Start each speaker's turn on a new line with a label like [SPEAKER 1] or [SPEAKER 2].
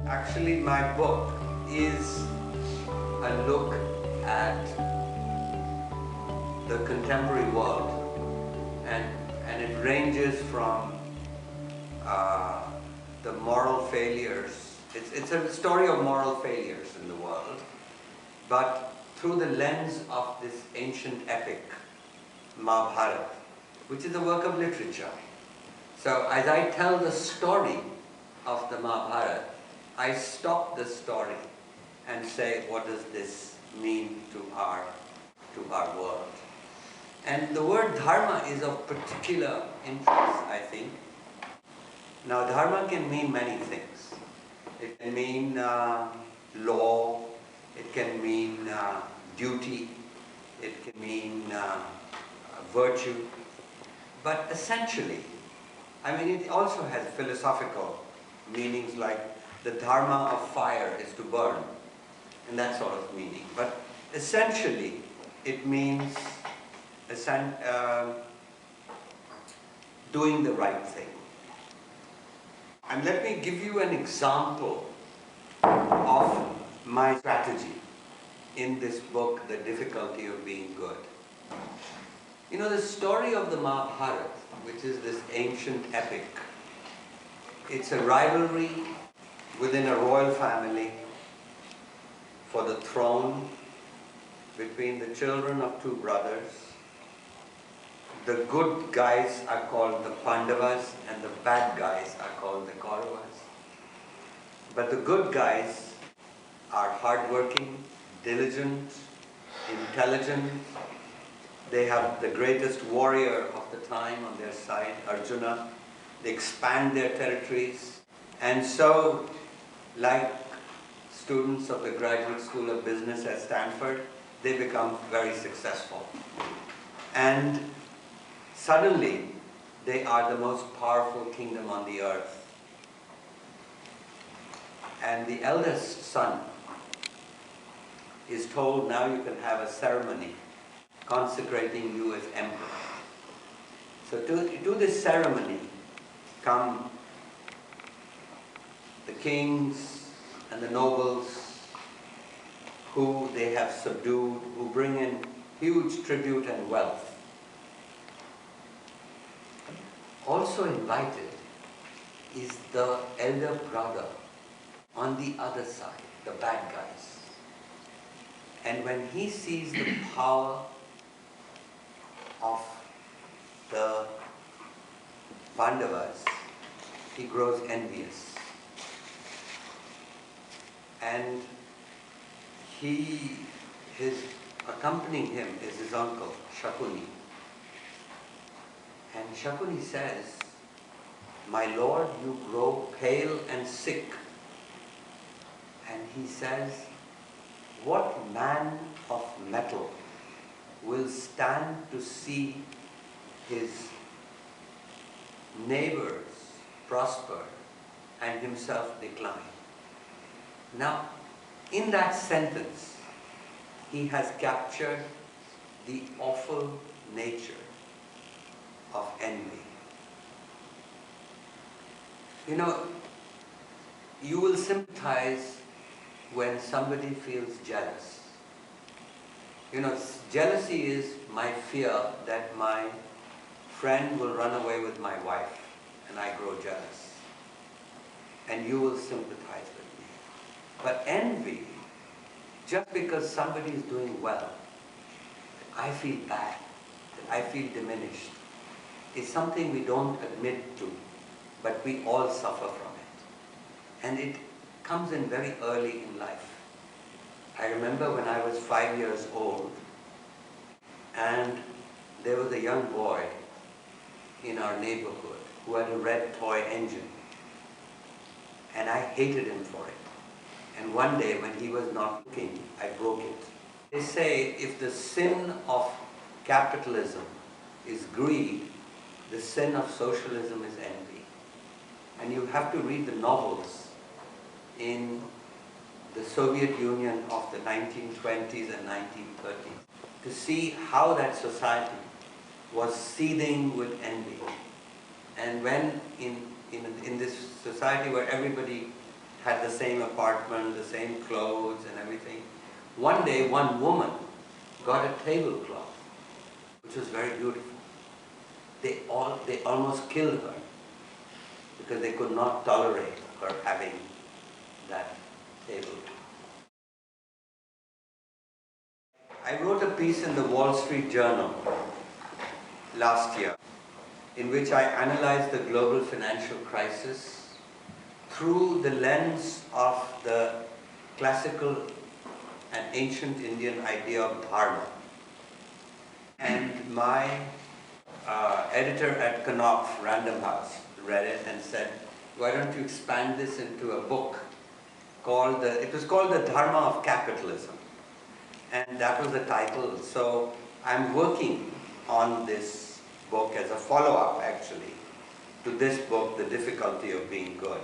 [SPEAKER 1] Actually, my book is a look at the contemporary world, and it ranges from the moral failures. It's a story of moral failures in the world, but through the lens of this ancient epic, Mahabharata, which is a work of literature. So as I tell the story of the Mahabharata, I stop the story and say, what does this mean to our world? And the word dharma is of particular interest, I think. Now, dharma can mean many things. It can mean law, it can mean duty, it can mean virtue. But essentially, I mean, it also has philosophical meanings, like the dharma of fire is to burn, and that sort of meaning. But essentially, it means doing the right thing. And let me give you an example of my strategy in this book, The Difficulty of Being Good. You know, the story of the Mahabharata, which is this ancient epic, it's a rivalry within a royal family for the throne between the children of two brothers. The good guys are called the Pandavas and the bad guys are called the Kauravas. But the good guys are hardworking, diligent, intelligent. They have the greatest warrior of the time on their side, Arjuna. They expand their territories. And so, like students of the Graduate School of Business at Stanford, they become very successful. And suddenly, they are the most powerful kingdom on the earth. And the eldest son is told, now you can have a ceremony consecrating you as emperor. So to do this ceremony come the kings and the nobles who they have subdued, who bring in huge tribute and wealth. Also invited is the elder brother on the other side, the bad guys. And when he sees the power of the Pandavas, he grows envious. And accompanying him is his uncle, Shakuni. And Shakuni says, my lord, you grow pale and sick. And he says, what man of metal will stand to see his neighbors prosper and himself decline? Now, in that sentence, he has captured the awful nature of envy. You know, you will sympathize when somebody feels jealous. You know, jealousy is my fear that my friend will run away with my wife and I grow jealous. And you will sympathize with me. But envy, just because somebody is doing well, I feel bad, I feel diminished, is something we don't admit to, but we all suffer from it. And it comes in very early in life. I remember when I was 5 years old, and there was a young boy in our neighborhood who had a red toy engine. And I hated him for it. And one day when he was not looking, I broke it. They say if the sin of capitalism is greed, the sin of socialism is envy. And you have to read the novels in the Soviet Union of the 1920s and 1930s to see how that society was seething with envy. And when in this society where everybody had the same apartment, the same clothes and everything. One day, one woman got a tablecloth, which was very beautiful. They almost killed her because they could not tolerate her having that tablecloth. I wrote a piece in the Wall Street Journal last year in which I analyzed the global financial crisis through the lens of the classical and ancient Indian idea of Dharma. And my editor at Knopf, Random House, read it and said, why don't you expand this into a book called, it was called The Dharma of Capitalism. And that was the title. So I'm working on this book as a follow-up, actually, to this book, The Difficulty of Being Good.